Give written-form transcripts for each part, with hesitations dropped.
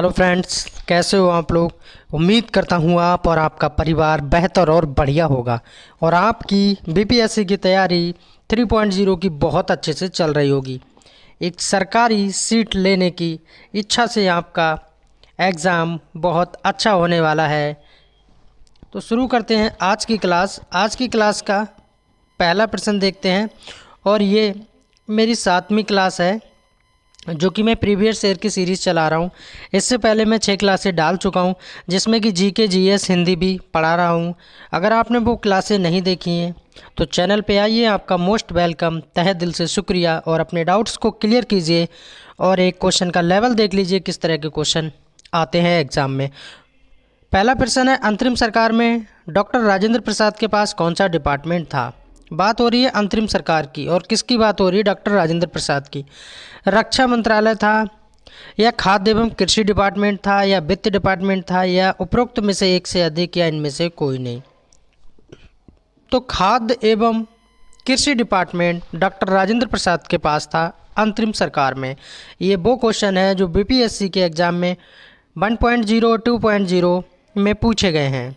Hello friends, कैसे हो आप लोग। उम्मीद करता हूँ आप और आपका परिवार बेहतर और बढ़िया होगा और आपकी बीपीएससी की तैयारी 3.0 की बहुत अच्छे से चल रही होगी। एक सरकारी सीट लेने की इच्छा से आपका एग्ज़ाम बहुत अच्छा होने वाला है। तो शुरू करते हैं आज की क्लास का पहला प्रश्न देखते हैं। और ये मेरी 7वीं क्लास है जो कि मैं प्रीवियस ईयर की सीरीज़ चला रहा हूँ। इससे पहले मैं 6 क्लासें डाल चुका हूँ जिसमें कि जीके जीएस हिंदी भी पढ़ा रहा हूँ। अगर आपने वो क्लासें नहीं देखी हैं तो चैनल पे आइए, आपका मोस्ट वेलकम, तहे दिल से शुक्रिया। और अपने डाउट्स को क्लियर कीजिए और एक क्वेश्चन का लेवल देख लीजिए किस तरह के क्वेश्चन आते हैं एग्ज़ाम में। पहला प्रश्न है, अंतरिम सरकार में डॉक्टर राजेंद्र प्रसाद के पास कौन सा डिपार्टमेंट था। बात हो रही है अंतरिम सरकार की, और किसकी बात हो रही है, डॉक्टर राजेंद्र प्रसाद की। रक्षा मंत्रालय था, या खाद्य एवं कृषि डिपार्टमेंट था, या वित्त डिपार्टमेंट था, या उपरोक्त में से एक से अधिक, या इनमें से कोई नहीं। तो खाद्य एवं कृषि डिपार्टमेंट डॉक्टर राजेंद्र प्रसाद के पास था अंतरिम सरकार में। ये वो क्वेश्चन है जो बीपीएससी के एग्ज़ाम में 1.0 2.0 में पूछे गए हैं।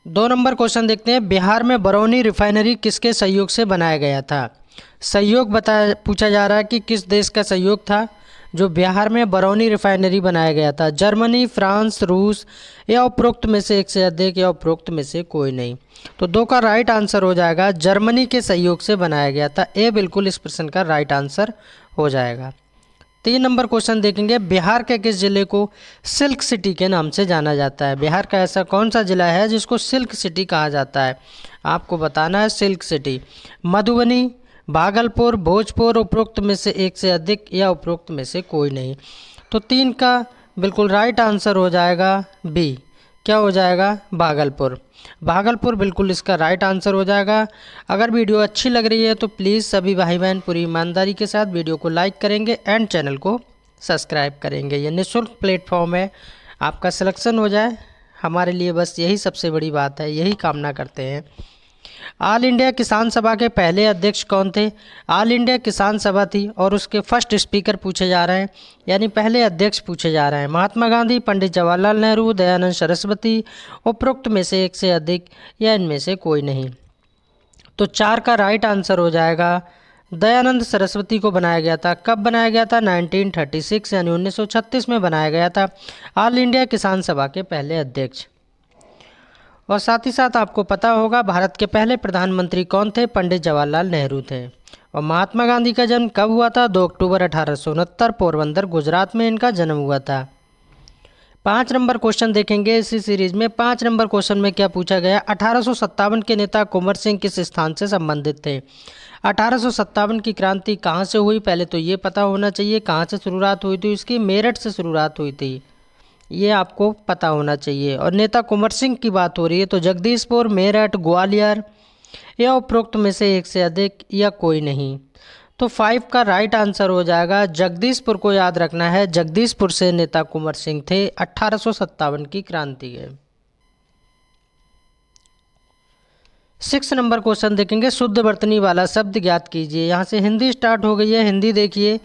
2 नंबर क्वेश्चन देखते हैं, बिहार में बरौनी रिफाइनरी किसके सहयोग से बनाया गया था। सहयोग पूछा जा रहा है कि किस देश का सहयोग था जो बिहार में बरौनी रिफाइनरी बनाया गया था। जर्मनी, फ्रांस, रूस, या उपरोक्त में से एक से अधिक, या उपरोक्त में से कोई नहीं। तो 2 का राइट आंसर हो जाएगा, जर्मनी के सहयोग से बनाया गया था। ए बिल्कुल इस प्रश्न का राइट आंसर हो जाएगा। 3 नंबर क्वेश्चन देखेंगे, बिहार के किस जिले को सिल्क सिटी के नाम से जाना जाता है। बिहार का ऐसा कौन सा जिला है जिसको सिल्क सिटी कहा जाता है, आपको बताना है। सिल्क सिटी मधुबनी, भागलपुर, भोजपुर, उपरोक्त में से एक से अधिक, या उपरोक्त में से कोई नहीं। तो 3 का बिल्कुल राइट आंसर हो जाएगा बी। क्या हो जाएगा, भागलपुर। भागलपुर बिल्कुल इसका राइट आंसर हो जाएगा। अगर वीडियो अच्छी लग रही है तो प्लीज़ सभी भाई बहन पूरी ईमानदारी के साथ वीडियो को लाइक करेंगे एंड चैनल को सब्सक्राइब करेंगे। ये निःशुल्क प्लेटफॉर्म है, आपका सिलेक्शन हो जाए हमारे लिए बस यही सबसे बड़ी बात है, यही कामना करते हैं। ऑल इंडिया किसान सभा के पहले अध्यक्ष कौन थे। ऑल इंडिया किसान सभा थी और उसके फर्स्ट स्पीकर पूछे जा रहे हैं, यानी पहले अध्यक्ष पूछे जा रहे हैं। महात्मा गांधी, पंडित जवाहरलाल नेहरू, दयानंद सरस्वती, उपरोक्त में से एक से अधिक, या इनमें से कोई नहीं। तो 4 का राइट आंसर हो जाएगा, दयानंद सरस्वती को बनाया गया था। कब बनाया गया था, 1936 यानी 1936 में बनाया गया था ऑल इंडिया किसान सभा के पहले अध्यक्ष। और साथ ही साथ आपको पता होगा भारत के पहले प्रधानमंत्री कौन थे, पंडित जवाहरलाल नेहरू थे। और महात्मा गांधी का जन्म कब हुआ था, 2 अक्टूबर 1869, पोरबंदर गुजरात में इनका जन्म हुआ था। 5 नंबर क्वेश्चन देखेंगे इसी सीरीज में। 5 नंबर क्वेश्चन में क्या पूछा गया, 1857 के नेता कुंवर सिंह किस स्थान से संबंधित थे। 1857 की क्रांति कहाँ से हुई, पहले तो ये पता होना चाहिए कहाँ से शुरुआत हुई थी। इसकी मेरठ से शुरुआत हुई थी, ये आपको पता होना चाहिए। और नेता कुंवर सिंह की बात हो रही है तो जगदीशपुर, मेरठ, ग्वालियर, या उपरोक्त में से एक से अधिक, या कोई नहीं। तो 5 का राइट आंसर हो जाएगा, जगदीशपुर को याद रखना है। जगदीशपुर से नेता कुंवर सिंह थे 1857 की क्रांति के। 6 नंबर क्वेश्चन देखेंगे, शुद्ध वर्तनी वाला शब्द ज्ञात कीजिए। यहाँ से हिंदी स्टार्ट हो गई है, हिंदी देखिए।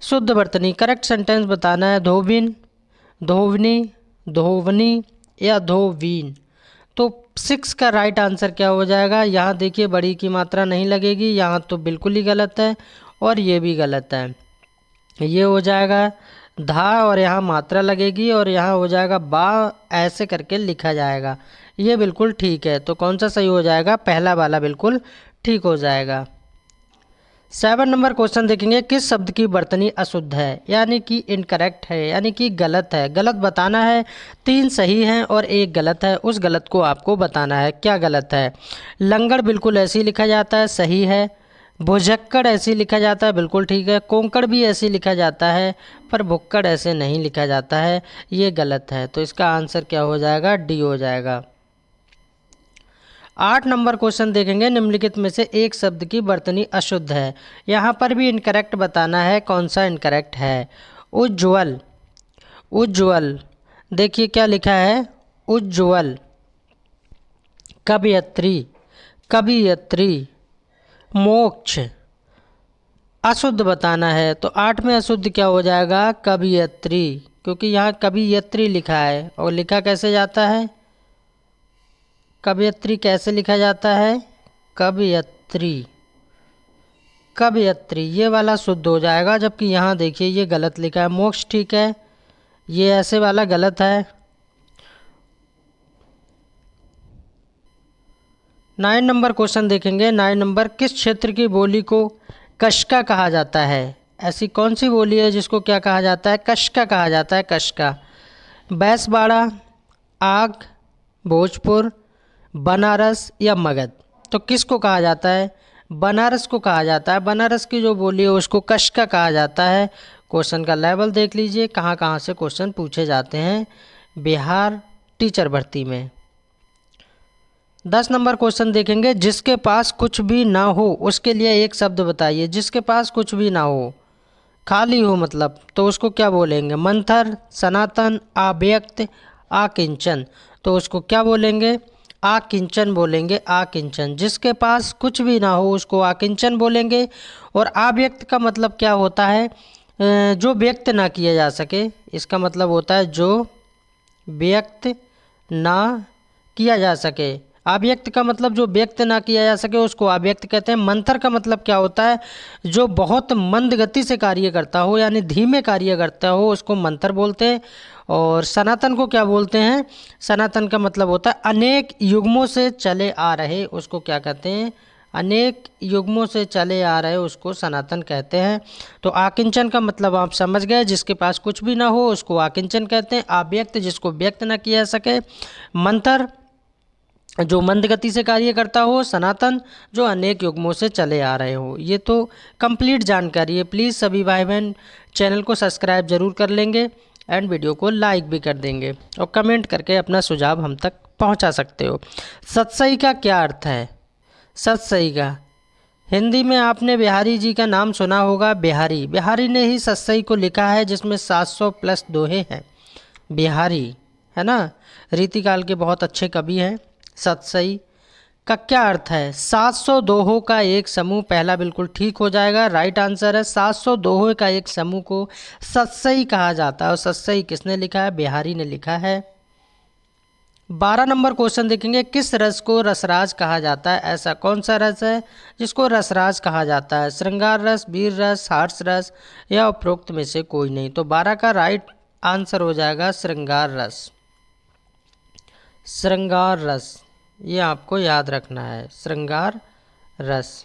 शुद्ध वर्तनी करेक्ट सेंटेंस बताना है, धोबिन, धोवनी, धोवनी, या धोवीन। तो 6 का राइट आंसर क्या हो जाएगा, यहाँ देखिए बड़ी की मात्रा नहीं लगेगी, यहाँ तो बिल्कुल ही गलत है और ये भी गलत है। ये हो जाएगा धा और यहाँ मात्रा लगेगी और यहाँ हो जाएगा बा, ऐसे करके लिखा जाएगा। ये बिल्कुल ठीक है। तो कौन सा सही हो जाएगा, पहला वाला बिल्कुल ठीक हो जाएगा। 7 नंबर क्वेश्चन देखेंगे, किस शब्द की वर्तनी अशुद्ध है, यानी कि इनकरेक्ट है, यानी कि गलत है। गलत बताना है, 3 सही हैं और 1 गलत है। उस गलत को आपको बताना है, क्या गलत है। लंगड़ बिल्कुल ऐसे ही लिखा जाता है, सही है। भुजक्कड़ ऐसे ही लिखा जाता है, बिल्कुल ठीक है। कोंकण भी ऐसे ही लिखा जाता है, पर भुक्कड़ ऐसे नहीं लिखा जाता है, ये गलत है। तो इसका आंसर क्या हो जाएगा, डी हो जाएगा। 8 नंबर क्वेश्चन देखेंगे, निम्नलिखित में से एक शब्द की वर्तनी अशुद्ध है। यहाँ पर भी इनकरेक्ट बताना है, कौन सा इनकरेक्ट है। उज्ज्वल, उज्ज्वल देखिए क्या लिखा है, उज्ज्वल। कवयत्री, कवियत्री। मोक्ष, अशुद्ध बताना है। तो 8 में अशुद्ध क्या हो जाएगा? कवियत्री, क्योंकि यहाँ कवियत्री लिखा है और लिखा कैसे जाता है? कवियत्री कैसे लिखा जाता है? कवियत्री, कवियत्री, ये वाला शुद्ध हो जाएगा। जबकि यहाँ देखिए ये गलत लिखा है। मोक्ष ठीक है, ये ऐसे वाला गलत है। 9 नंबर क्वेश्चन देखेंगे। 9 नंबर, किस क्षेत्र की बोली को कशका कहा जाता है? ऐसी कौन सी बोली है जिसको क्या कहा जाता है? कशका कहा जाता है, कशका। बैसबाड़ा, आग, भोजपुर, बनारस या मगध? तो किसको कहा जाता है? बनारस को कहा जाता है। बनारस की जो बोली है उसको कशका कहा जाता है। क्वेश्चन का लेवल देख लीजिए, कहाँ कहाँ से क्वेश्चन पूछे जाते हैं बिहार टीचर भर्ती में। 10 नंबर क्वेश्चन देखेंगे। जिसके पास कुछ भी ना हो उसके लिए एक शब्द बताइए। जिसके पास कुछ भी ना हो, खाली हो मतलब, तो उसको क्या बोलेंगे? मंथर, सनातन, अव्यक्त, आकिंचन। तो उसको क्या बोलेंगे? आकिंचन बोलेंगे, आकिंचन। जिसके पास कुछ भी ना हो उसको आकिंचन बोलेंगे। और अव्यक्त का मतलब क्या होता है? जो व्यक्त ना किया जा सके, इसका मतलब होता है जो व्यक्त ना किया जा सके। अव्यक्त का मतलब जो व्यक्त ना किया जा सके उसको अव्यक्त कहते हैं। मंथर का मतलब क्या होता है? जो बहुत मंद गति से कार्य करता हो, यानी धीमे कार्य करता हो, उसको मंथर बोलते हैं। और सनातन को क्या बोलते हैं? सनातन का मतलब होता है अनेक युग्मों से चले आ रहे, उसको क्या कहते हैं? अनेक युग्मों से चले आ रहे उसको सनातन कहते हैं। तो आकिंचन का मतलब आप समझ गए, जिसके पास कुछ भी ना हो उसको आकिंचन कहते हैं। अव्यक्त, जिसको व्यक्त ना किया जा सके। मंथर, जो मंद गति से कार्य करता हो। सनातन, जो अनेक युग्मों से चले आ रहे हो। ये तो कंप्लीट जानकारी है। प्लीज़ सभी भाई बहन चैनल को सब्सक्राइब जरूर कर लेंगे एंड वीडियो को लाइक भी कर देंगे और कमेंट करके अपना सुझाव हम तक पहुंचा सकते हो। सतसई का क्या अर्थ है? सतसई का हिंदी में आपने बिहारी जी का नाम सुना होगा। बिहारी, बिहारी ने ही सतसई को लिखा है, जिसमें 700 प्लस दोहे हैं। बिहारी है ना, रीतिकाल के बहुत अच्छे कवि हैं। सतसई का क्या अर्थ है? 700 दोहों का एक समूह। पहला बिल्कुल ठीक हो जाएगा, राइट आंसर है। 700 दोहों का एक समूह को सतसई कहा जाता है। और सतसई किसने लिखा है? बिहारी ने लिखा है। 12 नंबर क्वेश्चन देखेंगे। किस रस को रसराज कहा जाता है? ऐसा कौन सा रस है जिसको रसराज कहा जाता है? श्रृंगार रस, वीर रस, हास्य रस या उपरोक्त में से कोई नहीं? तो 12 का राइट आंसर हो जाएगा श्रृंगार रस। श्रृंगार रस, ये आपको याद रखना है, श्रृंगार रस।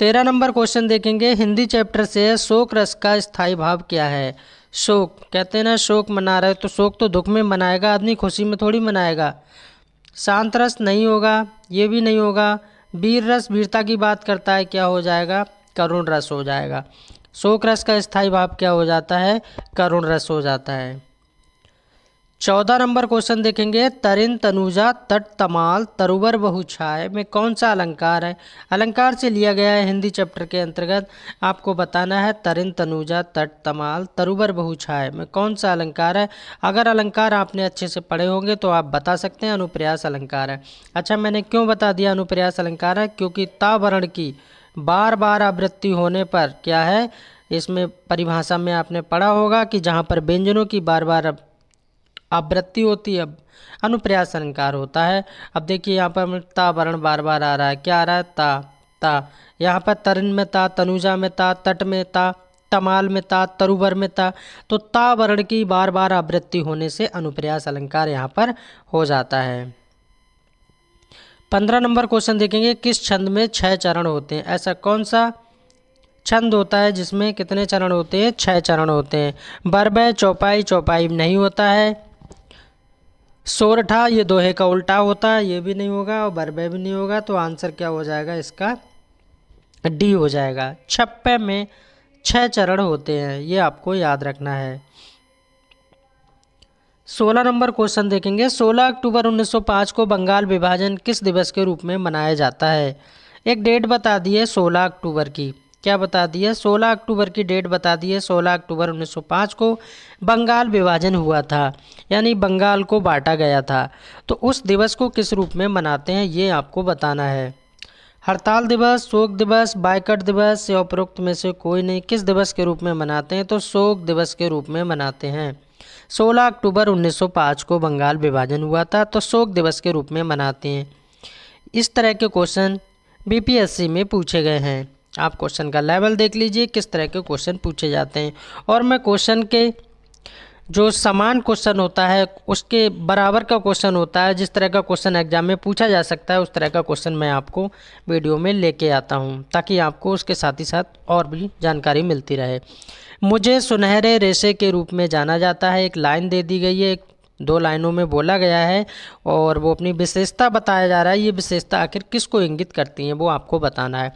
13 नंबर क्वेश्चन देखेंगे। हिंदी चैप्टर से शोक रस का स्थायी भाव क्या है? शोक, कहते हैं ना शोक मना रहे, तो शोक तो दुख में मनाएगा आदमी, खुशी में थोड़ी मनाएगा। शांत रस नहीं होगा, ये भी नहीं होगा। वीर रस वीरता की बात करता है, क्या हो जाएगा? करुण रस हो जाएगा। शोक रस का स्थायी भाव क्या हो जाता है? करुण रस हो जाता है। 14 नंबर क्वेश्चन देखेंगे। तरिन तनुजा तट तमाल तरुवर बहुछाय में कौन सा अलंकार है? अलंकार से लिया गया है। हिंदी चैप्टर के अंतर्गत आपको बताना है तरिन तनुजा तट तमाल तरुवर बहुछाय में कौन सा अलंकार है। अगर अलंकार आपने अच्छे से पढ़े होंगे तो आप बता सकते हैं अनुप्रयास अलंकार है। अच्छा, मैंने क्यों बता दिया अनुप्रयास अलंकार है? क्योंकि ता वर्ण की बार बार आवृत्ति होने पर क्या है, इसमें परिभाषा में आपने पढ़ा होगा कि जहाँ पर व्यंजनों की बार बार आवृत्ति होती है, अब अनुप्रयास अलंकार होता है। अब देखिए यहाँ पर ता वर्ण बार बार आ रहा है, क्या आ रहा है? ता, ता। यहाँ पर तरिन में ता, तनुजा में ता, तट में ता, तमाल में ता, तरुवर में ता। तो ता वर्ण की बार बार आवृत्ति होने से अनुप्रयास अलंकार यहाँ पर हो जाता है। 15 नंबर क्वेश्चन देखेंगे। किस छंद में 6 चरण होते हैं? ऐसा कौन सा छंद होता है जिसमें कितने चरण होते हैं? 6 चरण होते हैं। बरबय, चौपाई, चौपाई नहीं होता है। सोरठा, ये दोहे का उल्टा होता है, ये भी नहीं होगा और बरबे भी नहीं होगा। तो आंसर क्या हो जाएगा इसका? डी हो जाएगा। छप्पे में 6 चरण होते हैं, ये आपको याद रखना है। 16 नंबर क्वेश्चन देखेंगे। 16 अक्टूबर 1905 को बंगाल विभाजन किस दिवस के रूप में मनाया जाता है? एक डेट बता दी है 16 अक्टूबर की। क्या बता दी है? 16 अक्टूबर की डेट बता दी है। 16 अक्टूबर 1905 को बंगाल विभाजन हुआ था, यानी बंगाल को बांटा गया था। तो उस दिवस को किस रूप में मनाते हैं ये आपको बताना है। हड़ताल दिवस, शोक दिवस, बाइकआउट दिवस या उपरोक्त में से कोई नहीं। किस दिवस के रूप में मनाते हैं? तो शोक दिवस के रूप में मनाते हैं। 16 अक्टूबर 1905 को बंगाल विभाजन हुआ था, तो शोक दिवस के रूप में मनाते हैं। इस तरह के क्वेश्चन बीपीएससी में पूछे गए हैं। आप क्वेश्चन का लेवल देख लीजिए, किस तरह के क्वेश्चन पूछे जाते हैं। और मैं क्वेश्चन के जो समान क्वेश्चन होता है उसके बराबर का क्वेश्चन होता है, जिस तरह का क्वेश्चन एग्जाम में पूछा जा सकता है उस तरह का क्वेश्चन मैं आपको वीडियो में लेके आता हूं, ताकि आपको उसके साथ ही साथ और भी जानकारी मिलती रहे। मुझे सुनहरे रेशे के रूप में जाना जाता है, एक लाइन दे दी गई है, एक 2 लाइनों में बोला गया है और वो अपनी विशेषता बताया जा रहा है। ये विशेषता आखिर किसको इंगित करती हैं वो आपको बताना है।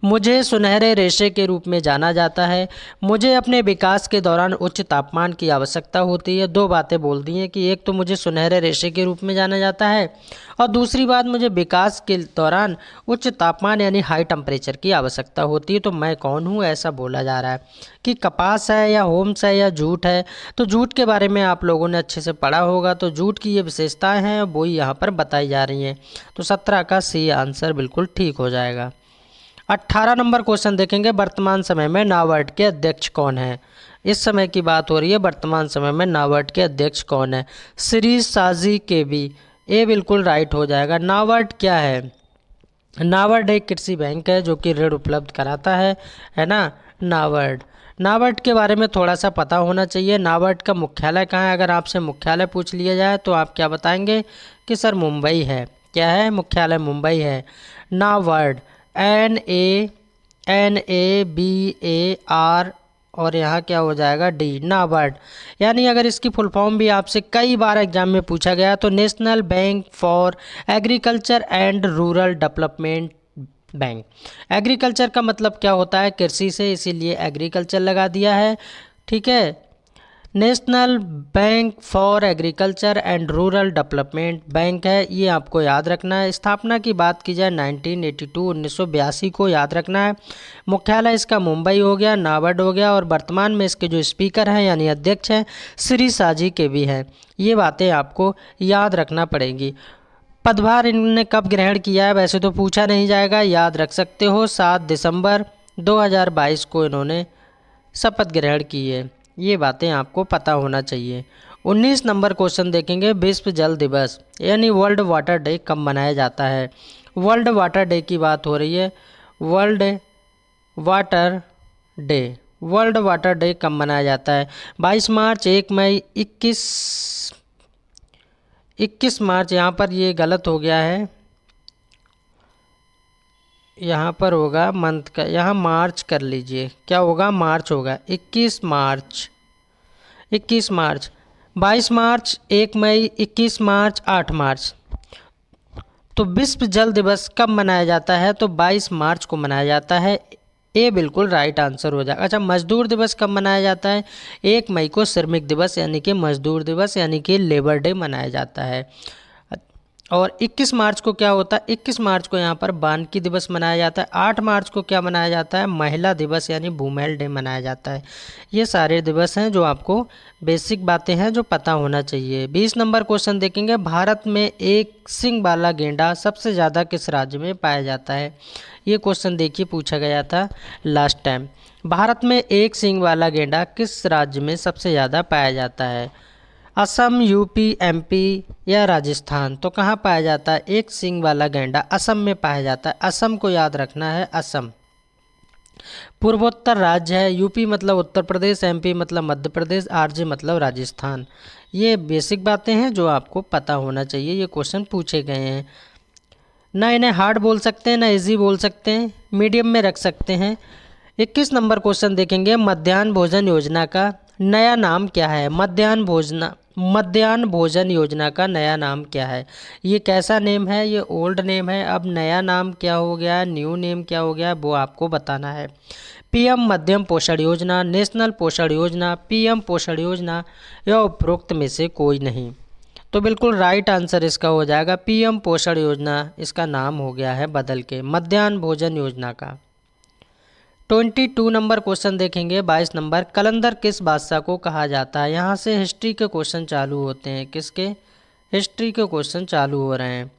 मुझे सुनहरे रेशे के रूप में जाना जाता है। मुझे अपने विकास के दौरान उच्च तापमान की आवश्यकता होती है। 2 बातें बोल दी हैं कि एक तो मुझे सुनहरे रेशे के रूप में जाना जाता है और दूसरी बात मुझे विकास के दौरान उच्च तापमान यानी हाई टेम्परेचर की आवश्यकता होती है। तो मैं कौन हूँ, ऐसा बोला जा रहा है कि कपास है या होम्स है या जूट है। तो जूट के बारे में आप लोगों ने अच्छे से पढ़ा होगा, तो जूट की ये विशेषताएं हैं वो यहाँ पर बताई जा रही हैं। तो 17 का सी आंसर बिल्कुल ठीक हो जाएगा। 18 नंबर क्वेश्चन देखेंगे, वर्तमान समय में नाबार्ड के अध्यक्ष कौन है? इस समय की बात हो रही है, वर्तमान समय में नाबार्ड के अध्यक्ष कौन है? श्री साजी केबी। ये बिल्कुल राइट हो जाएगा। नाबार्ड क्या है? नाबार्ड एक कृषि बैंक है जो कि ऋण उपलब्ध कराता है ना। नाबार्ड के बारे में थोड़ा सा पता होना चाहिए। नाबार्ड का मुख्यालय कहाँ है? अगर आपसे मुख्यालय पूछ लिया जाए तो आप क्या बताएंगे कि सर मुंबई है। क्या है? मुख्यालय मुंबई है। नाबार्ड NABAR और यहाँ क्या हो जाएगा डी, नाबार्ड। यानी अगर इसकी फुल फॉर्म भी आपसे कई बार एग्जाम में पूछा गया तो national bank for agriculture and rural development bank. Agriculture का मतलब क्या होता है? कृषि से, इसीलिए एग्रीकल्चर लगा दिया है। ठीक है। National bank for agriculture and rural development bank है, ये आपको याद रखना है। स्थापना की बात की जाए 1982 को याद रखना है। मुख्यालय इसका मुंबई हो गया, नाबार्ड हो गया और वर्तमान में इसके जो स्पीकर हैं यानी अध्यक्ष हैं श्री साजी के भी हैं। ये बातें आपको याद रखना पड़ेगी। पदभार इन्होंने कब ग्रहण किया है? वैसे तो पूछा नहीं जाएगा, याद रख सकते हो। 7 दिसंबर 2022 को इन्होंने शपथ ग्रहण की है। ये बातें आपको पता होना चाहिए। 19 नंबर क्वेश्चन देखेंगे, विश्व जल दिवस यानी वर्ल्ड वाटर डे कब मनाया जाता है? वर्ल्ड वाटर डे की बात हो रही है। World water day, world water day कब मनाया जाता है? 22 मार्च, 1 मई, 21 मार्च। यहाँ पर ये गलत हो गया है, यहाँ पर होगा मंथ का, यहाँ मार्च कर लीजिए। क्या होगा? मार्च होगा। 21 मार्च, 22 मार्च, 1 मई, 21 मार्च, 8 मार्च। तो विश्व जल दिवस कब मनाया जाता है? तो 22 मार्च को मनाया जाता है। ये बिल्कुल राइट आंसर हो जाएगा। अच्छा, मजदूर दिवस कब मनाया जाता है? 1 मई को श्रमिक दिवस यानी कि मजदूर दिवस यानी कि लेबर डे मनाया जाता है। और 21 मार्च को क्या होता है? 21 मार्च को यहाँ पर वानिकी दिवस मनाया जाता है। 8 मार्च को क्या मनाया जाता है? महिला दिवस यानी वुमेन डे मनाया जाता है। ये सारे दिवस हैं जो आपको बेसिक बातें हैं जो पता होना चाहिए। 20 नंबर क्वेश्चन देखेंगे, भारत में एक सींग वाला गेंडा सबसे ज़्यादा किस राज्य में पाया जाता है? ये क्वेश्चन देखिए पूछा गया था लास्ट टाइम। भारत में एक सींग वाला गेंडा किस राज्य में सबसे ज़्यादा पाया जाता है? असम, यूपी, एमपी या राजस्थान? तो कहाँ पाया जाता है? एक सींग वाला गैंडा असम में पाया जाता है। असम को याद रखना है, असम पूर्वोत्तर राज्य है। यूपी मतलब उत्तर प्रदेश, एमपी मतलब मध्य प्रदेश, आरजे मतलब राजस्थान। ये बेसिक बातें हैं जो आपको पता होना चाहिए। ये क्वेश्चन पूछे गए हैं, ना इन्हें हार्ड बोल सकते हैं ना इजी बोल सकते हैं, मीडियम में रख सकते हैं। 21 नंबर क्वेश्चन देखेंगे, मध्याह्न भोजन योजना का नया नाम क्या है? मध्याह्न भोजन योजना का नया नाम क्या है? ये कैसा नेम है? ये ओल्ड नेम है। अब नया नाम क्या हो गया, न्यू नेम क्या हो गया, वो आपको बताना है। पीएम मध्यम पोषण योजना, नेशनल पोषण योजना, पीएम पोषण योजना या उपरोक्त में से कोई नहीं? तो बिल्कुल राइट आंसर इसका हो जाएगा पीएम पोषण योजना। इसका नाम हो गया है बदल के मध्याह्न भोजन योजना का। 22 नंबर क्वेश्चन देखेंगे, 22 नंबर, कलंदर किस बादशाह को कहा जाता है? यहाँ से हिस्ट्री के क्वेश्चन चालू होते हैं। किसके? हिस्ट्री के क्वेश्चन चालू हो रहे हैं।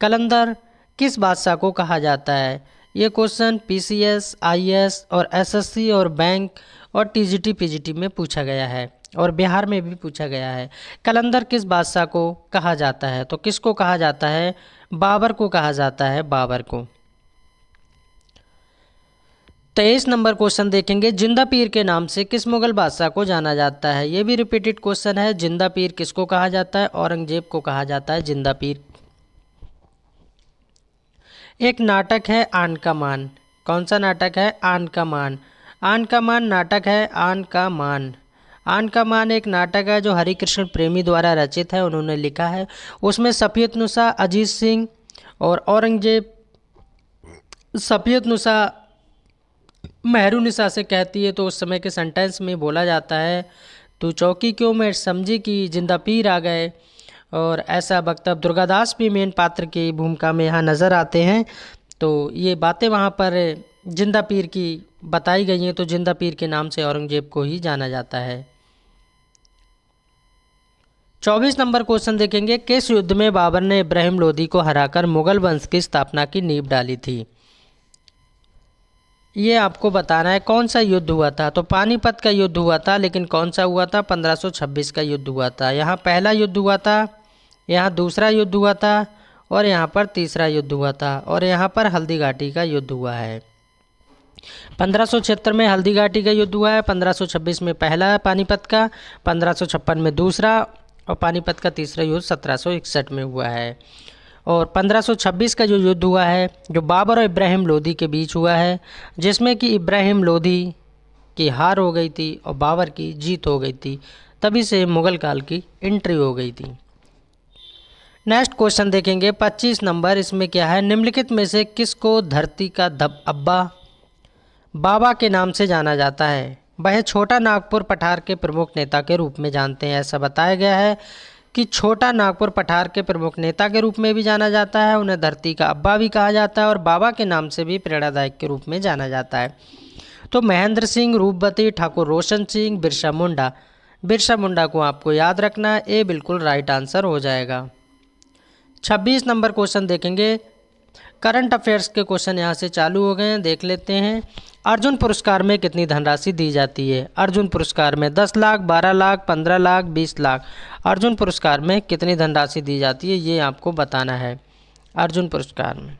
कलंदर किस बादशाह को कहा जाता है? ये क्वेश्चन पीसीएस, आईएएस और एसएससी और बैंक और टीजीटी पीजीटी में पूछा गया है और बिहार में भी पूछा गया है। कलंदर किस बादशाह को कहा जाता है? तो किसको कहा जाता है? बाबर को कहा जाता है, बाबर को। 23 नंबर क्वेश्चन देखेंगे, जिंदा पीर के नाम से किस मुगल बादशाह को जाना जाता है? ये भी रिपीटेड क्वेश्चन है। जिंदा पीर किसको कहा जाता है? औरंगजेब को कहा जाता है जिंदा पीर। एक नाटक है आन का मान। कौन सा नाटक है? आन का मान। आन का मान नाटक है, आन का मान। आन का मान एक नाटक है जो हरिकृष्ण प्रेमी द्वारा रचित है, उन्होंने लिखा है। उसमें सफियतनुसा, अजीत सिंह और औरंगजेब, सफियतनुसा मेहरुनिसा से कहती है तो उस समय के सेंटेंस में बोला जाता है, तू चौकी क्यों मैं समझी कि जिंदा पीर आ गए। और ऐसा वक्तव्य दुर्गादास भी मेन पात्र की भूमिका में यहाँ नज़र आते हैं। तो ये बातें वहाँ पर जिंदा पीर की बताई गई हैं। तो जिंदा पीर के नाम से औरंगजेब को ही जाना जाता है। 24 नंबर क्वेश्चन देखेंगे, किस युद्ध में बाबर ने इब्राहिम लोदी को हराकर मुगल वंश की स्थापना की नींव डाली थी? ये आपको बताना है कौन सा युद्ध हुआ था। तो पानीपत का युद्ध हुआ था, लेकिन कौन सा हुआ था? 1526 का युद्ध हुआ था। यहाँ पहला युद्ध हुआ था, यहाँ दूसरा युद्ध हुआ था और यहाँ पर तीसरा युद्ध हुआ था और यहाँ पर हल्दी घाटी का युद्ध हुआ है। 1576 में हल्दी घाटी का युद्ध हुआ है, 1526 में पहला पानीपत का, 1556 में दूसरा और पानीपत का तीसरा युद्ध 1761 में हुआ है। और 1526 का जो युद्ध हुआ है जो बाबर और इब्राहिम लोदी के बीच हुआ है, जिसमें कि इब्राहिम लोदी की हार हो गई थी और बाबर की जीत हो गई थी, तभी से मुग़ल काल की एंट्री हो गई थी। नेक्स्ट क्वेश्चन देखेंगे 25 नंबर। इसमें क्या है, निम्नलिखित में से किसको धरती का अब्बा बाबा के नाम से जाना जाता है? वह छोटा नागपुर पठार के प्रमुख नेता के रूप में जानते हैं। ऐसा बताया गया है कि छोटा नागपुर पठार के प्रमुख नेता के रूप में भी जाना जाता है, उन्हें धरती का अब्बा भी कहा जाता है और बाबा के नाम से भी प्रेरणादायक के रूप में जाना जाता है। तो महेंद्र सिंह, रूपवती, ठाकुर रोशन सिंह, बिरसा मुंडा। बिरसा मुंडा को आपको याद रखना है, ये बिल्कुल राइट आंसर हो जाएगा। 26 नंबर क्वेश्चन देखेंगे, करंट अफेयर्स के क्वेश्चन यहाँ से चालू हो गए हैं, देख लेते हैं। अर्जुन पुरस्कार में कितनी धनराशि दी जाती है? अर्जुन पुरस्कार में 10 लाख, 12 लाख, 15 लाख, 20 लाख। अर्जुन पुरस्कार में कितनी धनराशि दी जाती है ये आपको बताना है। अर्जुन पुरस्कार में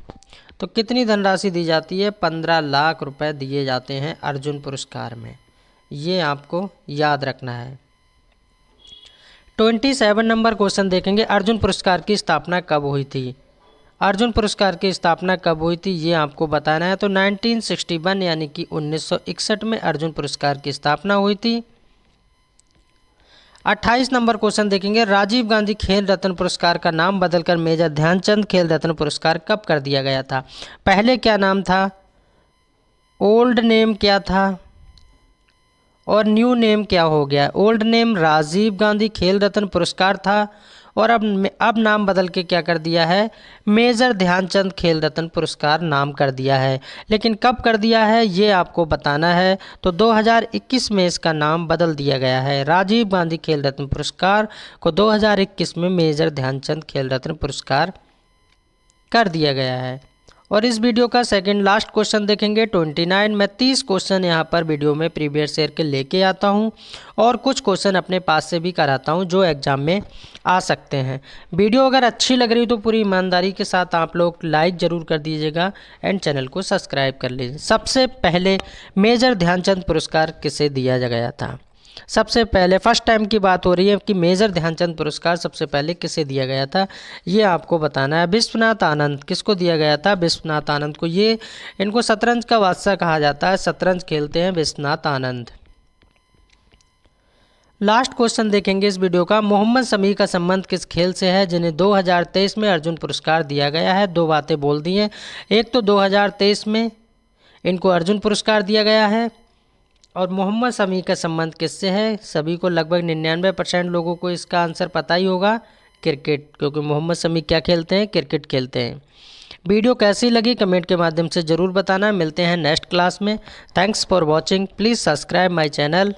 तो कितनी धनराशि दी जाती है? 15 लाख रुपए दिए जाते हैं अर्जुन पुरस्कार में, ये आपको याद रखना है। 27 नंबर क्वेश्चन देखेंगे, अर्जुन पुरस्कार की स्थापना कब हुई थी? अर्जुन पुरस्कार की स्थापना कब हुई थी ये आपको बताना है। तो 1961 यानी कि 1961 में अर्जुन पुरस्कार की स्थापना हुई थी। 28 नंबर क्वेश्चन देखेंगे, राजीव गांधी खेल रत्न पुरस्कार का नाम बदलकर मेजर ध्यानचंद खेल रत्न पुरस्कार कब कर दिया गया था? पहले क्या नाम था, ओल्ड नेम क्या था और न्यू नेम क्या हो गया? ओल्ड नेम राजीव गांधी खेल रत्न पुरस्कार था और अब नाम बदल के क्या कर दिया है, मेजर ध्यानचंद खेल रत्न पुरस्कार नाम कर दिया है। लेकिन कब कर दिया है ये आपको बताना है। तो 2021 में इसका नाम बदल दिया गया है। राजीव गांधी खेल रत्न पुरस्कार को 2021 में मेजर ध्यानचंद खेल रत्न पुरस्कार कर दिया गया है। और इस वीडियो का सेकंड लास्ट क्वेश्चन देखेंगे 29। मैं 30 क्वेश्चन यहाँ पर वीडियो में प्रीवियस ईयर के लेके आता हूँ और कुछ क्वेश्चन अपने पास से भी कराता हूँ जो एग्ज़ाम में आ सकते हैं। वीडियो अगर अच्छी लग रही हो तो पूरी ईमानदारी के साथ आप लोग लाइक ज़रूर कर दीजिएगा एंड चैनल को सब्सक्राइब कर लीजिए। सबसे पहले मेजर ध्यानचंद पुरस्कार किसे दिया गया था? सबसे पहले फर्स्ट टाइम की बात हो रही है कि मेजर ध्यानचंद पुरस्कार सबसे पहले किसे दिया गया था ये आपको बताना है। विश्वनाथ आनंद। किसको दिया गया था? विश्वनाथ आनंद को। ये इनको शतरंज का बादशाह कहा जाता है, शतरंज खेलते हैं विश्वनाथ आनंद। लास्ट क्वेश्चन देखेंगे इस वीडियो का, मोहम्मद शमी का संबंध किस खेल से है जिन्हें 2023 में अर्जुन पुरस्कार दिया गया है? दो बातें बोल दी हैं, एक तो 2023 में इनको अर्जुन पुरस्कार दिया गया है और मोहम्मद शमी का संबंध किससे है? सभी को लगभग 99% लोगों को इसका आंसर पता ही होगा, क्रिकेट, क्योंकि मोहम्मद शमी क्या खेलते हैं? क्रिकेट खेलते हैं। वीडियो कैसी लगी कमेंट के माध्यम से ज़रूर बताना। मिलते हैं नेक्स्ट क्लास में। Thanks for watching. Please subscribe my channel.